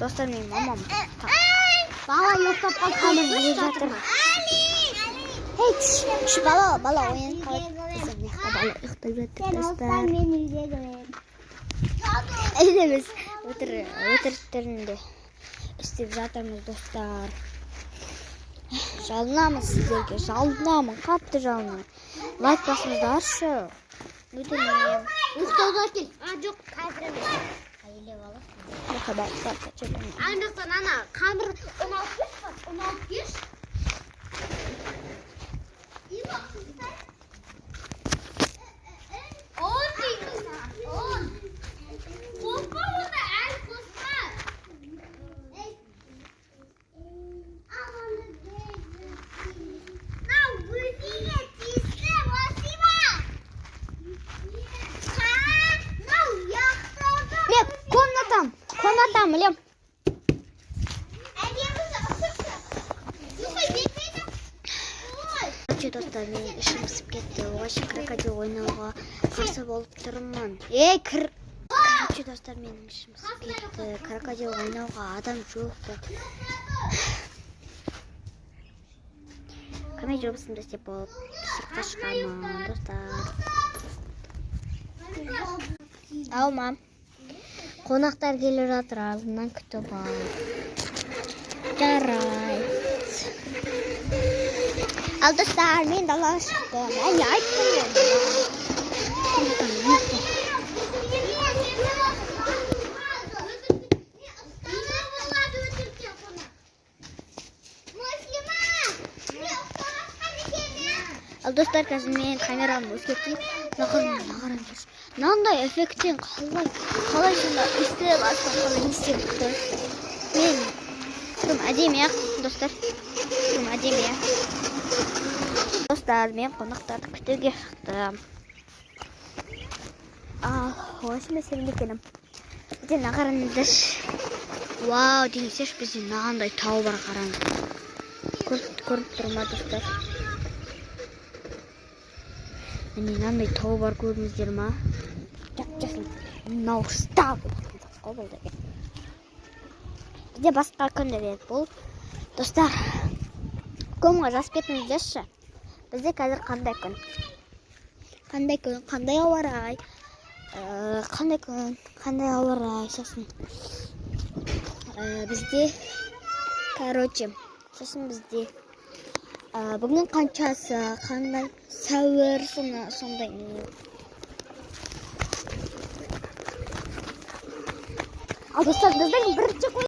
Dostlar benim mamam. Bala yoktap kalkamın yiyip жатыр. Hey şu bala oyun kalıp bizim yakta bala ıhtı жатыр dostlar. Evet biz ötürtlerinde istеп жатырмыз dostlar. Жалынамыз сіздерге, жалынамын, қатты жалынамын. Лайк басыңыздаршы. Өтінемін. Ұйықтауға кел. Жоқ, қазір емес. Әйелі бала. Андықтан ана қамыр 16 кеш бар, 16 кеш. Комнатам, Лем. Достар, мен ішім ысып кетті. Оғашы крокодил ойнауға қарсы болып тұрмын. Ей, достар, менің ішім ысып кетті. Крокодил ойнауға адам жоқ. Комедия жұмысымды істеп болып сыртқа шығамын, достар. Ау, мам. Қонақтар келіп жатыр, алдымнан күтіп ал. Жарайды. Ал достар, мен далаға шықтым. Әлі айттым. Ал достар, қазір мен камерамды өзгертейін. Нағарам жүрші. Мынандай эффекттен қалай сонда істеп астан қалай істеп тұр. Мен тұрым әдемі ақ, достар. Тұрым әдемі ақ. Достар, мен қонақтарды күтуге шықтым. Осы мәселеме келім. Бізде нағараңыздаршы. Вау, деңіздерші, бізде нағандай тау бар қараңыз. Көріп тұрма, достар. Міне нағандай тау бар көрдіңіздер ма? Жақшасын, мынау став болды. Бізде басқа күн еді бұл. Достар, комға жазып кетіңіздерші. Бізде қазір қандай күн? Қандай күн, қандай ауа райы? Қандай күн, қандай ауа райы? Сосын бізде, сосын бізде бүгін қаншасы, қандай сәуір, сондай. Ал достар, біздің бірінші